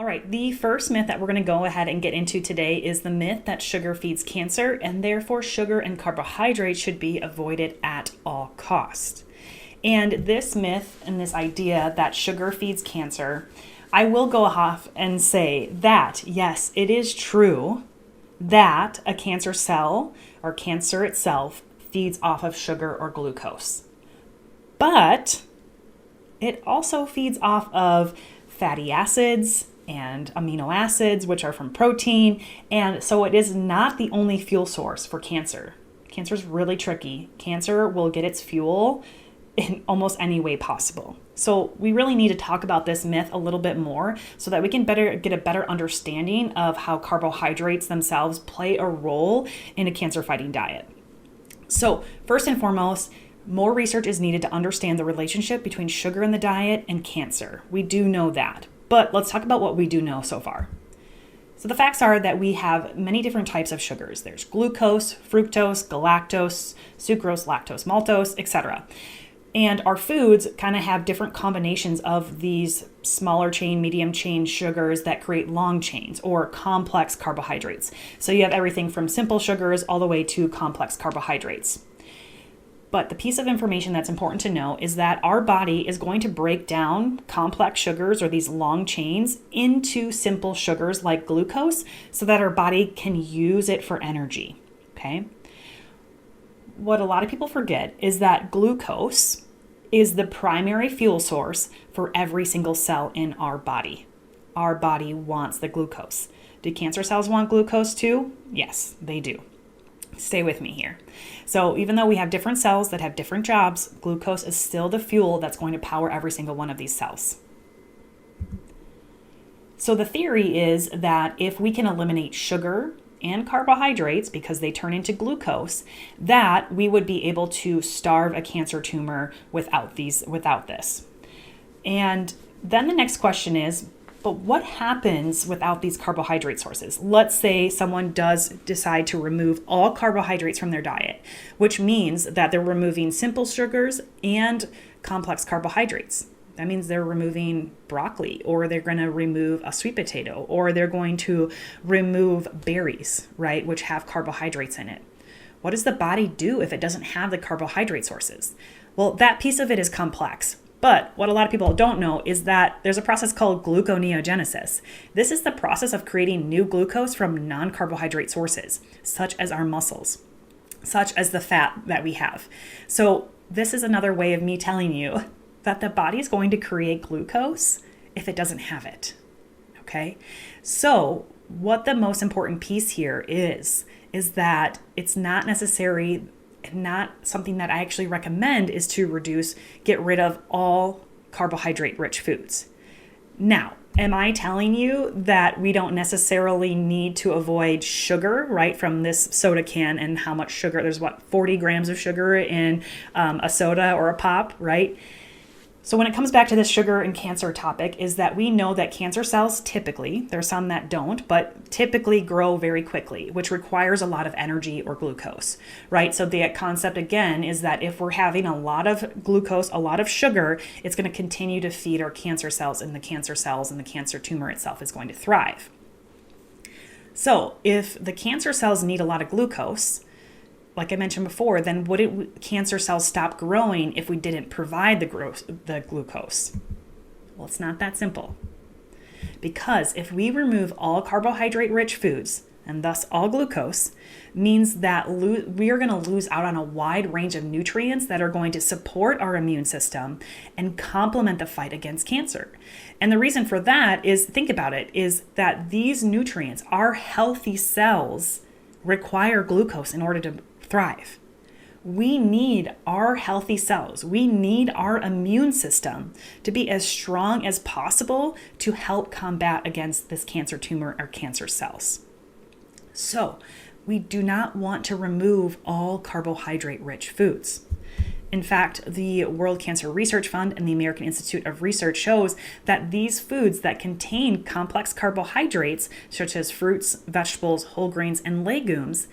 All right, the first myth that we're going to go ahead and get into today is the myth that sugar feeds cancer, and therefore sugar and carbohydrates should be avoided at all costs. And this myth and this idea that sugar feeds cancer, I will go off and say that, yes, it is true that a cancer cell or cancer itself feeds off of sugar or glucose. But it also feeds off of fatty acids and amino acids, which are from protein. And so it is not the only fuel source for cancer. Cancer is really tricky. Cancer will get its fuel in almost any way possible. So we really need to talk about this myth a little bit more so that we can get a better understanding of how carbohydrates themselves play a role in a cancer fighting diet. So first and foremost, more research is needed to understand the relationship between sugar in the diet and cancer. We do know that, but let's talk about what we do know so far. So the facts are that we have many different types of sugars. There's glucose, fructose, galactose, sucrose, lactose, maltose, etc. And our foods kind of have different combinations of these smaller chain, medium chain sugars that create long chains or complex carbohydrates. So you have everything from simple sugars all the way to complex carbohydrates. But the piece of information that's important to know is that our body is going to break down complex sugars or these long chains into simple sugars like glucose so that our body can use it for energy, okay? What a lot of people forget is that glucose is the primary fuel source for every single cell in our body. Our body wants the glucose. Do cancer cells want glucose too? Yes, they do. Stay with me here. So even though we have different cells that have different jobs, glucose is still the fuel that's going to power every single one of these cells. So the theory is that if we can eliminate sugar and carbohydrates because they turn into glucose, that we would be able to starve a cancer tumor without this. And then the next question is, but what happens without these carbohydrate sources? Let's say someone does decide to remove all carbohydrates from their diet, which means that they're removing simple sugars and complex carbohydrates. That means they're removing broccoli, or they're going to remove a sweet potato, or they're going to remove berries, right, which have carbohydrates in it. What does the body do if it doesn't have the carbohydrate sources? Well, that piece of it is complex. But what a lot of people don't know is that there's a process called gluconeogenesis. This is the process of creating new glucose from non-carbohydrate sources, such as our muscles, such as the fat that we have. So this is another way of me telling you that the body is going to create glucose if it doesn't have it, okay? So what the most important piece here is that it's not necessary, not something that I actually recommend is to get rid of all carbohydrate-rich foods. Now, am I telling you that we don't necessarily need to avoid sugar, right, from this soda can and how much sugar? There's 40 grams of sugar in a soda or a pop, right? So when it comes back to this sugar and cancer topic is that we know that cancer cells typically, there's some that don't, but typically grow very quickly, which requires a lot of energy or glucose, right? So the concept again is that if we're having a lot of glucose, a lot of sugar, it's going to continue to feed our cancer cells, and the cancer tumor itself is going to thrive. So if the cancer cells need a lot of glucose, like I mentioned before, then would cancer cells stop growing if we didn't provide the glucose? Well, it's not that simple. Because if we remove all carbohydrate-rich foods, and thus all glucose, means that we are going to lose out on a wide range of nutrients that are going to support our immune system and complement the fight against cancer. And the reason for that is, think about it, is that these nutrients, our healthy cells, require glucose in order to thrive. We need our healthy cells. We need our immune system to be as strong as possible to help combat against this cancer tumor or cancer cells. So we do not want to remove all carbohydrate-rich foods. In fact, the World Cancer Research Fund and the American Institute of Research shows that these foods that contain complex carbohydrates, such as fruits, vegetables, whole grains, and legumes,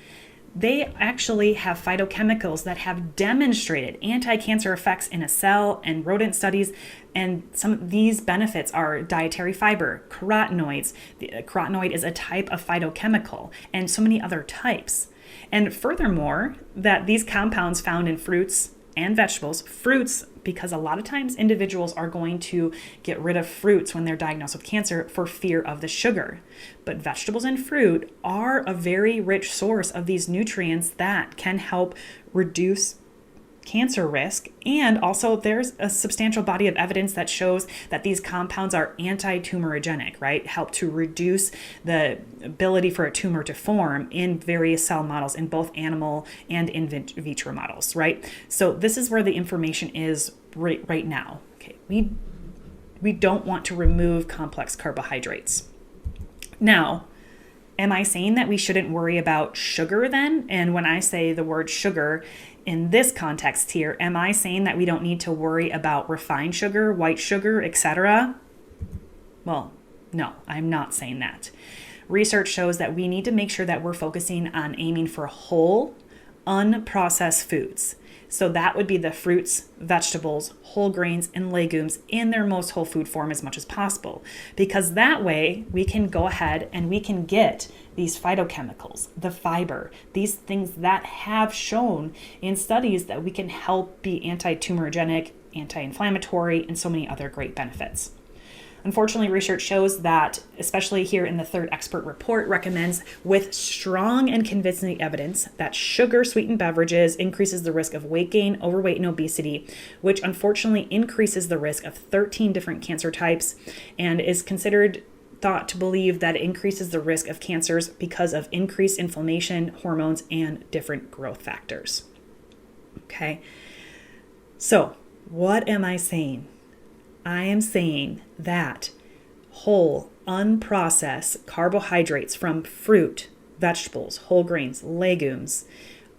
they actually have phytochemicals that have demonstrated anti-cancer effects in a cell and rodent studies. And some of these benefits are dietary fiber, carotenoids. The carotenoid is a type of phytochemical, and so many other types. And furthermore, that these compounds found in fruits and vegetables, fruits, because a lot of times individuals are going to get rid of fruits when they're diagnosed with cancer for fear of the sugar. But vegetables and fruit are a very rich source of these nutrients that can help reduce cancer risk. And also there's a substantial body of evidence that shows that these compounds are anti-tumorigenic, right? Help to reduce the ability for a tumor to form in various cell models in both animal and in vitro models, right? So this is where the information is right now. Okay, we don't want to remove complex carbohydrates. Now, am I saying that we shouldn't worry about sugar then? And when I say the word sugar, in this context here, am I saying that we don't need to worry about refined sugar, white sugar, etc.? Well, no, I'm not saying that. Research shows that we need to make sure that we're focusing on aiming for whole, unprocessed foods. So that would be the fruits, vegetables, whole grains, and legumes in their most whole food form as much as possible. Because that way we can go ahead and we can get these phytochemicals, the fiber, these things that have shown in studies that we can help be anti-tumorigenic, anti-inflammatory, and so many other great benefits. Unfortunately, research shows that, especially here in the third expert report, recommends with strong and convincing evidence that sugar-sweetened beverages increases the risk of weight gain, overweight, and obesity, which unfortunately increases the risk of 13 different cancer types and is thought to believe that it increases the risk of cancers because of increased inflammation, hormones, and different growth factors. Okay, so what am I saying? I am saying that whole, unprocessed carbohydrates from fruit, vegetables, whole grains, legumes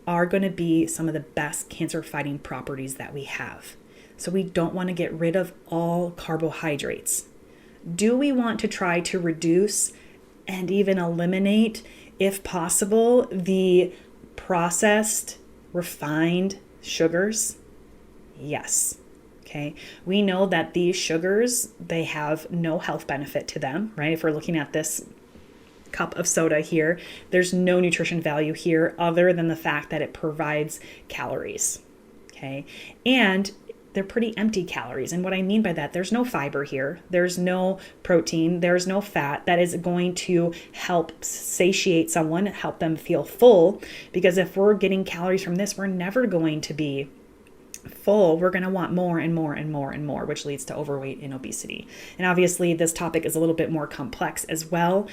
are going to be some of the best cancer-fighting properties that we have. So we don't want to get rid of all carbohydrates. Do we want to try to reduce and even eliminate, if possible, the processed, refined sugars? Yes. Okay, we know that these sugars, they have no health benefit to them, right? If we're looking at this cup of soda here, there's no nutrition value here other than the fact that it provides calories, okay? And they're pretty empty calories. And what I mean by that, there's no fiber here, there's no protein, there's no fat that is going to help satiate someone, help them feel full, because if we're getting calories from this, we're never going to be full. We're going to want more and more and more and more, which leads to overweight and obesity. And obviously this topic is a little bit more complex as well,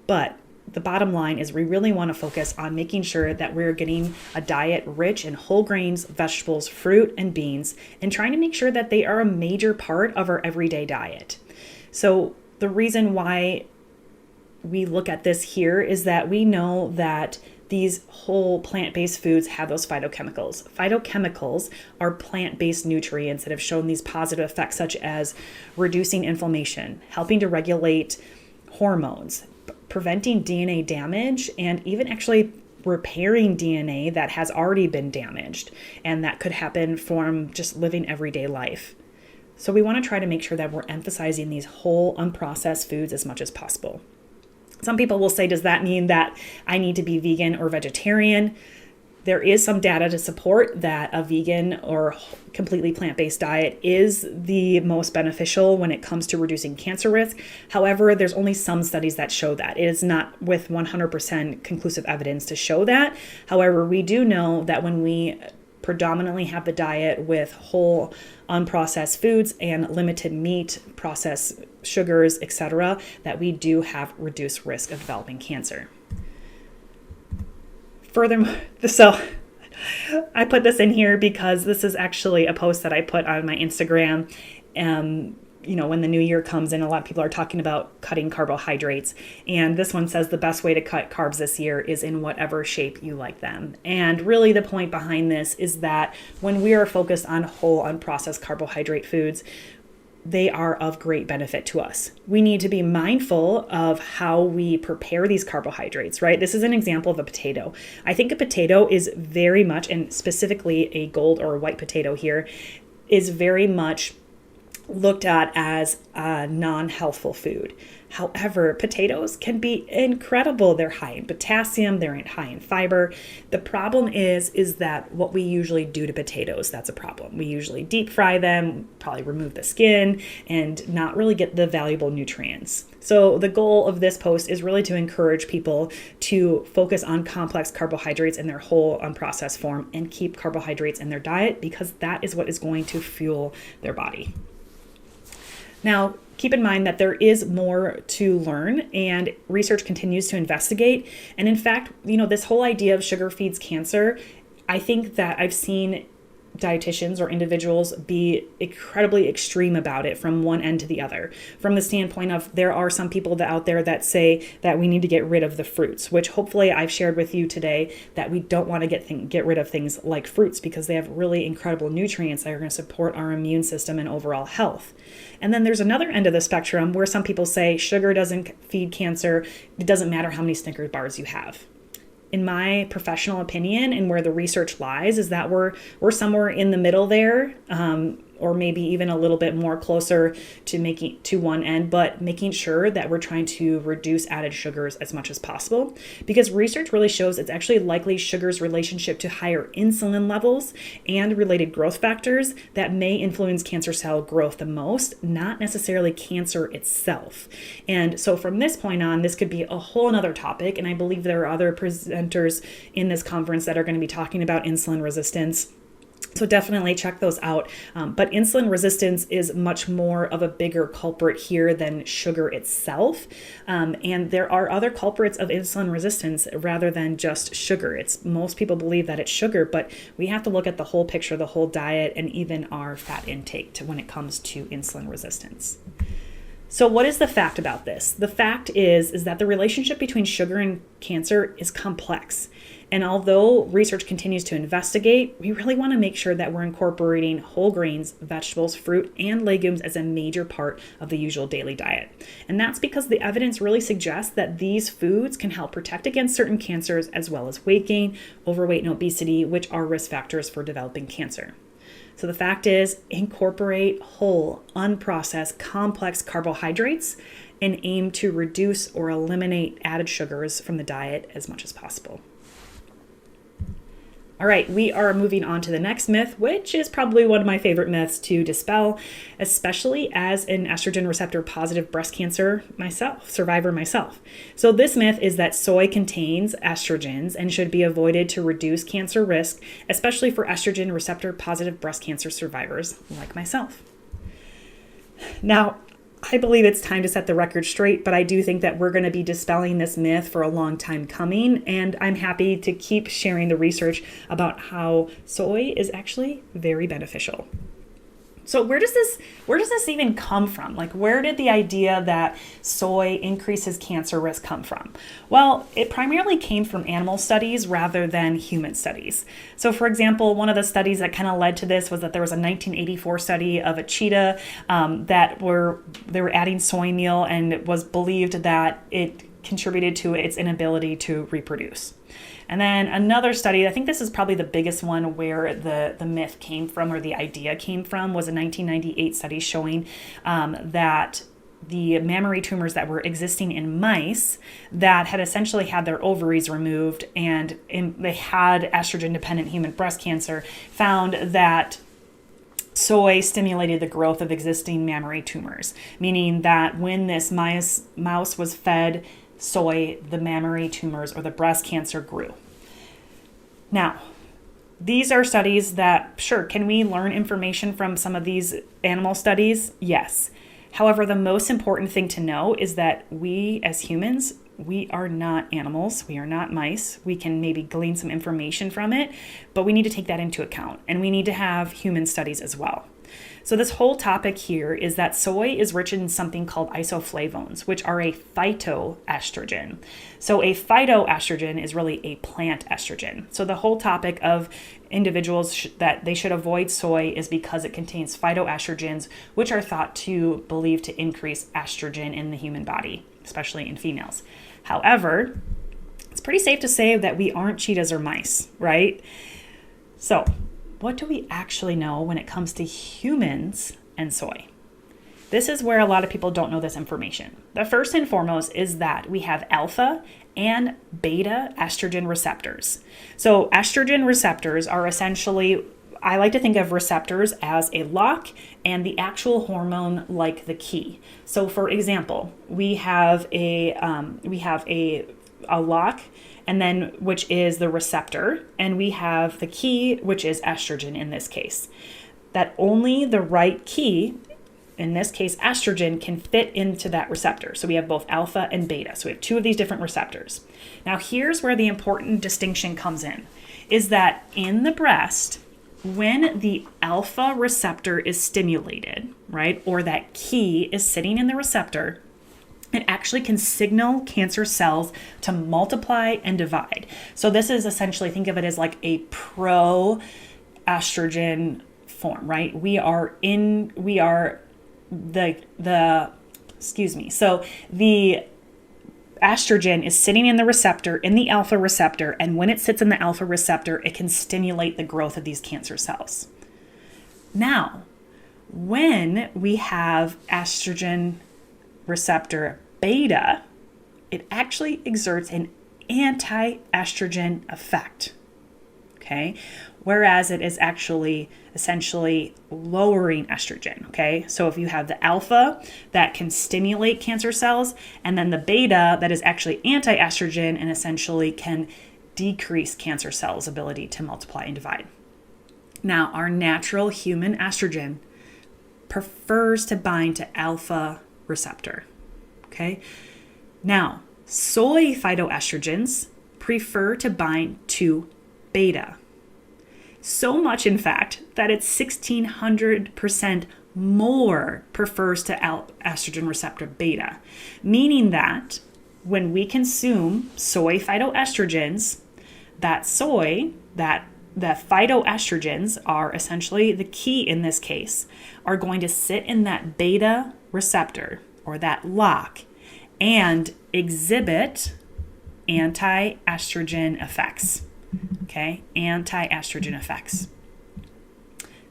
but the bottom line is we really want to focus on making sure that we're getting a diet rich in whole grains, vegetables, fruit, and beans, and trying to make sure that they are a major part of our everyday diet. So the reason why we look at this here is that we know that these whole plant-based foods have those phytochemicals. Phytochemicals are plant-based nutrients that have shown these positive effects, such as reducing inflammation, helping to regulate hormones, preventing DNA damage, and even actually repairing DNA that has already been damaged. And that could happen from just living everyday life. So we want to try to make sure that we're emphasizing these whole, unprocessed foods as much as possible. Some people will say, does that mean that I need to be vegan or vegetarian? There is some data to support that a vegan or completely plant-based diet is the most beneficial when it comes to reducing cancer risk. However, there's only some studies that show that. It is not with 100% conclusive evidence to show that. However, we do know that when we predominantly have the diet with whole, unprocessed foods and limited meat, processed sugars, etc., that we do have reduced risk of developing cancer. Furthermore, so I put this in here because this is actually a post that I put on my Instagram. When the new year comes in, a lot of people are talking about cutting carbohydrates. And this one says the best way to cut carbs this year is in whatever shape you like them. And really the point behind this is that when we are focused on whole, unprocessed carbohydrate foods, they are of great benefit to us. We need to be mindful of how we prepare these carbohydrates, right? This is an example of a potato. I think a potato is very much, and specifically a gold or a white potato here, is very much looked at as a non-healthful food. However, potatoes can be incredible. They're high in potassium, they're high in fiber. The problem is that what we usually do to potatoes, that's a problem. We usually deep fry them, probably remove the skin, and not really get the valuable nutrients. So the goal of this post is really to encourage people to focus on complex carbohydrates in their whole unprocessed form and keep carbohydrates in their diet, because that is what is going to fuel their body. Now, keep in mind that there is more to learn and research continues to investigate. And in fact, this whole idea of sugar feeds cancer, I think that I've seen dietitians or individuals be incredibly extreme about it from one end to the other. From the standpoint of, there are some people out there that say that we need to get rid of the fruits, which hopefully I've shared with you today, that we don't want to get rid of things like fruits because they have really incredible nutrients that are going to support our immune system and overall health. And then there's another end of the spectrum where some people say sugar doesn't feed cancer. It doesn't matter how many Snickers bars you have. In my professional opinion, and where the research lies, is that we're somewhere in the middle there, or maybe even a little bit more closer to one end, but making sure that we're trying to reduce added sugars as much as possible, because research really shows it's actually likely sugar's relationship to higher insulin levels and related growth factors that may influence cancer cell growth the most, not necessarily cancer itself. And so from this point on, this could be a whole another topic, and I believe there are other presenters in this conference that are going to be talking about insulin resistance. So definitely check those out. But insulin resistance is much more of a bigger culprit here than sugar itself. And there are other culprits of insulin resistance rather than just sugar. Most people believe that it's sugar, but we have to look at the whole picture, the whole diet, and even our fat intake when it comes to insulin resistance. So what is the fact about this? The fact is that the relationship between sugar and cancer is complex. And although research continues to investigate, we really want to make sure that we're incorporating whole grains, vegetables, fruit, and legumes as a major part of the usual daily diet. And that's because the evidence really suggests that these foods can help protect against certain cancers, as well as weight gain, overweight, and obesity, which are risk factors for developing cancer. So the fact is, incorporate whole, unprocessed, complex carbohydrates and aim to reduce or eliminate added sugars from the diet as much as possible. All right, we are moving on to the next myth, which is probably one of my favorite myths to dispel, especially as an estrogen receptor positive breast cancer survivor myself. So this myth is that soy contains estrogens and should be avoided to reduce cancer risk, especially for estrogen receptor positive breast cancer survivors like myself. Now, I believe it's time to set the record straight, but I do think that we're going to be dispelling this myth for a long time coming, and I'm happy to keep sharing the research about how soy is actually very beneficial. So where does this even come from? Like, where did the idea that soy increases cancer risk come from? Well, it primarily came from animal studies rather than human studies. So for example, one of the studies that kind of led to this was that there was a 1984 study of a cheetah they were adding soy meal, and it was believed that it contributed to its inability to reproduce. And then another study, I think this is probably the biggest one where the myth came from, or the idea came from, was a 1998 study showing that the mammary tumors that were existing in mice that had essentially had their ovaries removed and they had estrogen-dependent human breast cancer, found that soy stimulated the growth of existing mammary tumors, meaning that when this mouse was fed soy, the mammary tumors or the breast cancer grew. Now, these are studies that, sure, can we learn information from some of these animal studies? Yes. However, the most important thing to know is that we as humans, we are not animals. We are not mice. We can maybe glean some information from it, but we need to take that into account, and we need to have human studies as well. So this whole topic here is that soy is rich in something called isoflavones, which are a phytoestrogen. So a phytoestrogen is really a plant estrogen. So the whole topic of individuals that they should avoid soy is because it contains phytoestrogens, which are thought to believe to increase estrogen in the human body, especially in females. However, it's pretty safe to say that we aren't cheetahs or mice, right? So what do we actually know when it comes to humans and soy? This is where a lot of people don't know this information. The first and foremost is that we have alpha and beta estrogen receptors. So estrogen receptors are essentially, I like to think of receptors as a lock and the actual hormone like the key. So for example, we have a lock, and then which is the receptor, and we have the key, which is estrogen in this case. That only the right key, in this case estrogen, can fit into that receptor. So we have both alpha and beta. So we have two of these different receptors. Now here's where the important distinction comes in, is that in the breast, when the alpha receptor is stimulated, right, or that key is sitting in the receptor, it actually can signal cancer cells to multiply and divide. So this is essentially, think of it as like a pro-estrogen form, right? So the estrogen is sitting in the receptor, in the alpha receptor, and when it sits in the alpha receptor, it can stimulate the growth of these cancer cells. Now, when we have estrogen receptor beta, it actually exerts an anti-estrogen effect, okay? Whereas it is actually essentially lowering estrogen, okay? So if you have the alpha that can stimulate cancer cells, and then the beta that is actually anti-estrogen and essentially can decrease cancer cells' ability to multiply and divide. Now, our natural human estrogen prefers to bind to alpha receptor. Okay. Now, soy phytoestrogens prefer to bind to beta. So much, in fact, that it's 1,600% more prefers to estrogen receptor beta, meaning that when we consume soy phytoestrogens, the phytoestrogens are essentially the key in this case, are going to sit in that beta receptor or that lock and exhibit anti-estrogen effects. Okay, anti-estrogen effects.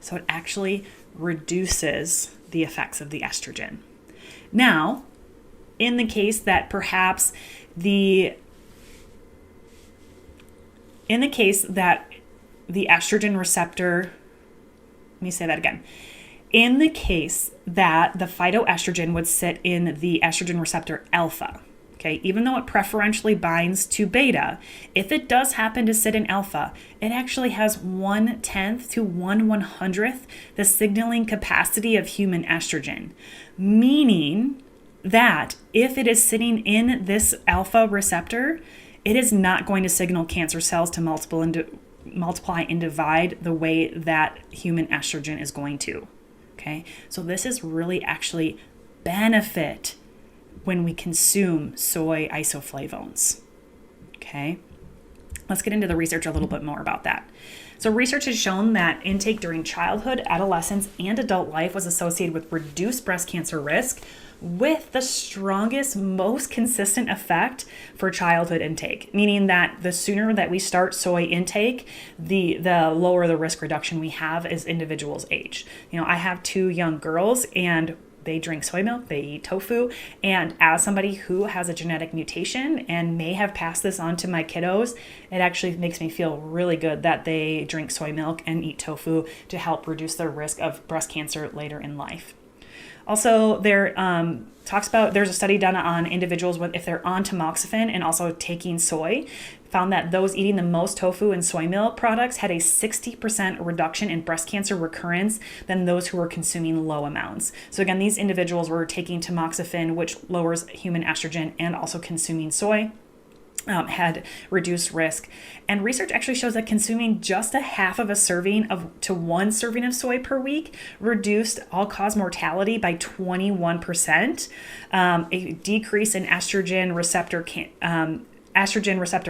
So it actually reduces the effects of the estrogen. Now, in the case that perhaps the estrogen receptor, let me say that again. In the case that the phytoestrogen would sit in the estrogen receptor alpha, okay, even though it preferentially binds to beta, if it does happen to sit in alpha, it actually has 1/10 to 1/100th the signaling capacity of human estrogen, meaning that if it is sitting in this alpha receptor, it is not going to signal cancer cells to multiply and divide the way that human estrogen is going to. Okay, so this is really actually benefit when we consume soy isoflavones. Okay, let's get into the research a little bit more about that. So research has shown that intake during childhood, adolescence, and adult life was associated with reduced breast cancer risk, with the strongest, most consistent effect for childhood intake, meaning that the sooner that we start soy intake, the lower the risk reduction we have as individuals age. You know, I have 2 young girls, and they drink soy milk, they eat tofu, and as somebody who has a genetic mutation and may have passed this on to my kiddos, it actually makes me feel really good that they drink soy milk and eat tofu to help reduce their risk of breast cancer later in life. Also, there's a study done on individuals if they're on tamoxifen and also taking soy, found that those eating the most tofu and soy milk products had a 60% reduction in breast cancer recurrence than those who were consuming low amounts. So again, these individuals were taking tamoxifen, which lowers human estrogen, and also consuming soy. had reduced risk. And research actually shows that consuming just a half of a serving to 1 serving of soy per week reduced all-cause mortality by 21%, a decrease in estrogen receptor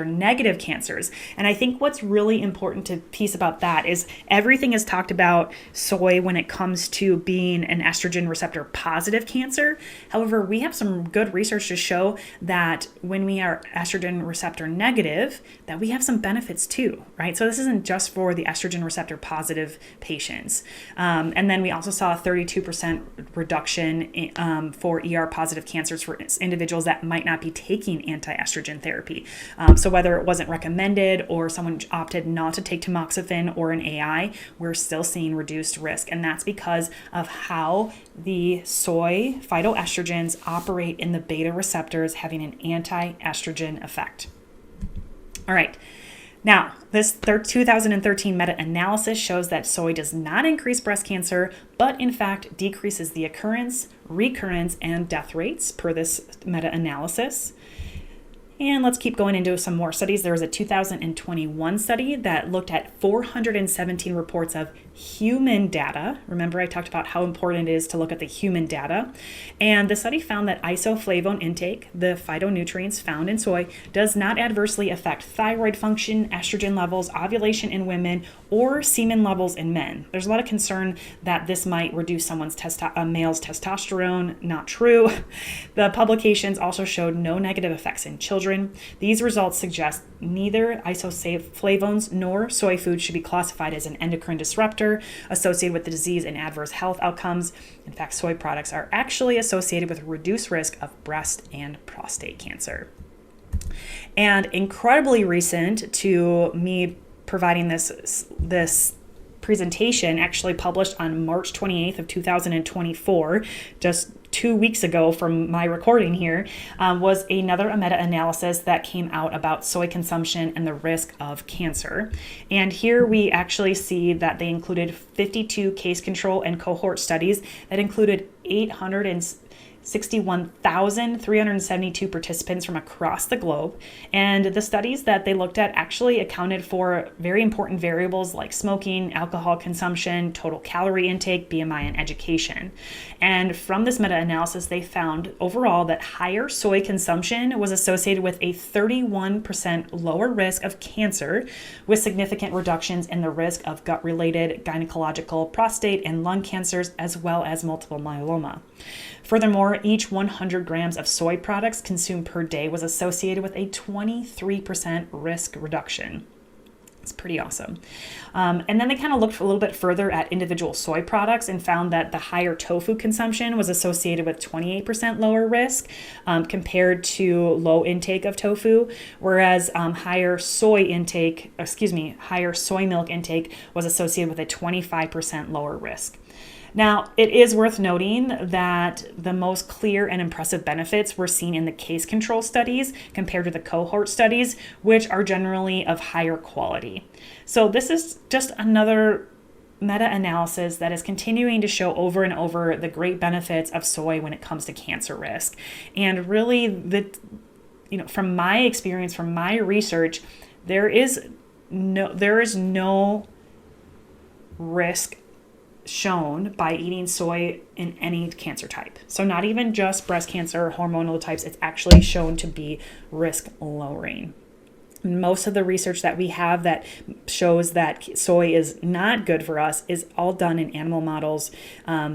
negative cancers. And I think what's really important to piece about that is everything is talked about soy when it comes to being an estrogen receptor positive cancer. However, we have some good research to show that when we are estrogen receptor negative, that we have some benefits too, right? So this isn't just for the estrogen receptor positive patients. And then we also saw a 32% reduction for ER positive cancers for individuals that might not be taking anti-estrogen therapy. So whether it wasn't recommended or someone opted not to take tamoxifen or an AI, we're still seeing reduced risk. And that's because of how the soy phytoestrogens operate in the beta receptors, having an anti-estrogen effect. All right. Now, this 2013 meta-analysis shows that soy does not increase breast cancer, but in fact decreases the occurrence, recurrence, and death rates per this meta-analysis. And let's keep going into some more studies. There was a 2021 study that looked at 417 reports of human data. Remember, I talked about how important it is to look at the human data. And the study found that isoflavone intake, the phytonutrients found in soy, does not adversely affect thyroid function, estrogen levels, ovulation in women, or semen levels in men. There's a lot of concern that this might reduce someone's male's testosterone. Not true. The publications also showed no negative effects in children. These results suggest neither isoflavones nor soy food should be classified as an endocrine disruptor associated with the disease and adverse health outcomes. In fact, soy products are actually associated with a reduced risk of breast and prostate cancer. And incredibly recent to me providing this presentation, actually published on March 28th of 2024, just 2 weeks ago from my recording here, was another meta-analysis that came out about soy consumption and the risk of cancer. And here we actually see that they included 52 case control and cohort studies that included 861,372 participants from across the globe. And the studies that they looked at actually accounted for very important variables like smoking, alcohol consumption, total calorie intake, BMI, and education. And from this meta-analysis, they found overall that higher soy consumption was associated with a 31% lower risk of cancer, with significant reductions in the risk of gut-related gynecological, prostate, and lung cancers, as well as multiple myeloma. Furthermore, each 100 grams of soy products consumed per day was associated with a 23% risk reduction. It's pretty awesome. And then they kind of looked a little bit further at individual soy products and found that the higher tofu consumption was associated with 28% lower risk compared to low intake of tofu, whereas higher soy milk intake was associated with a 25% lower risk. Now, it is worth noting that the most clear and impressive benefits were seen in the case control studies compared to the cohort studies, which are generally of higher quality. So this is just another meta-analysis that is continuing to show over and over the great benefits of soy when it comes to cancer risk. And really, from my experience, from my research, there is no risk shown by eating soy in any cancer type. So not even just breast cancer, hormonal types, it's actually shown to be risk lowering. Most of the research that we have that shows that soy is not good for us is all done in animal models,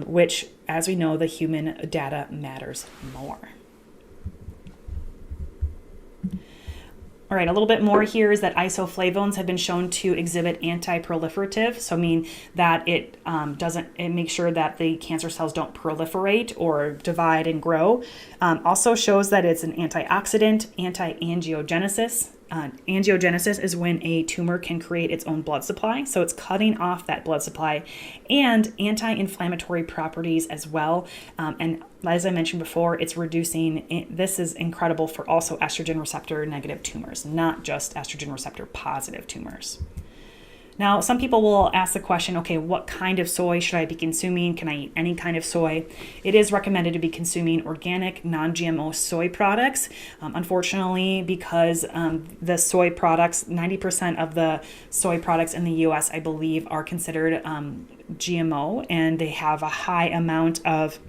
which, as we know, the human data matters more. All right, a little bit more here is that isoflavones have been shown to exhibit anti-proliferative, so mean that it makes sure that the cancer cells don't proliferate or divide and grow. Also shows that it's an antioxidant, anti-angiogenesis. Angiogenesis is when a tumor can create its own blood supply, so it's cutting off that blood supply, and anti-inflammatory properties as well. And as I mentioned before, it's reducing, this is incredible for also estrogen receptor negative tumors, not just estrogen receptor positive tumors. Now, some people will ask the question, okay, what kind of soy should I be consuming? Can I eat any kind of soy? It is recommended to be consuming organic, non-GMO soy products. Unfortunately, because the soy products, 90% of the soy products in the US, I believe, are considered GMO, and they have a high amount of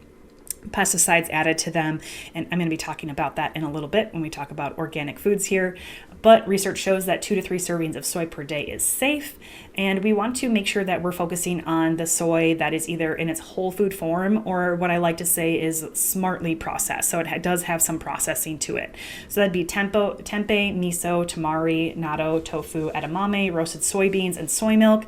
pesticides added to them. And I'm going to be talking about that in a little bit when we talk about organic foods here. But research shows that 2 to 3 servings of soy per day is safe. And we want to make sure that we're focusing on the soy that is either in its whole food form, or what I like to say is smartly processed. So it does have some processing to it. So that'd be tempeh, miso, tamari, natto, tofu, edamame, roasted soybeans, and soy milk.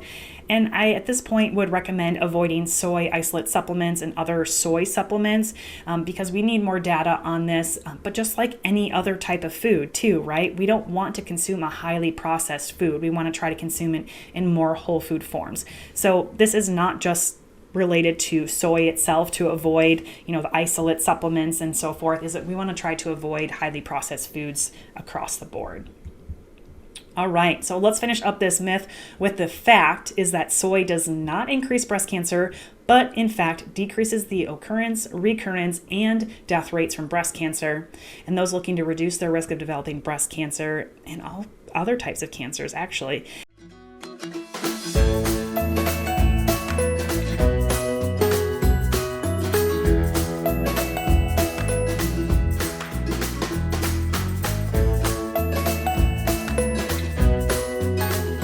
And I, at this point, would recommend avoiding soy isolate supplements and other soy supplements because we need more data on this. But just like any other type of food too, right? We don't want to consume a highly processed food. We want to try to consume it in more whole food forms. So this is not just related to soy itself to avoid, the isolate supplements and so forth, is that we want to try to avoid highly processed foods across the board. All right, so let's finish up this myth with the fact is that soy does not increase breast cancer, but in fact decreases the occurrence, recurrence, and death rates from breast cancer. And those looking to reduce their risk of developing breast cancer and all other types of cancers, actually.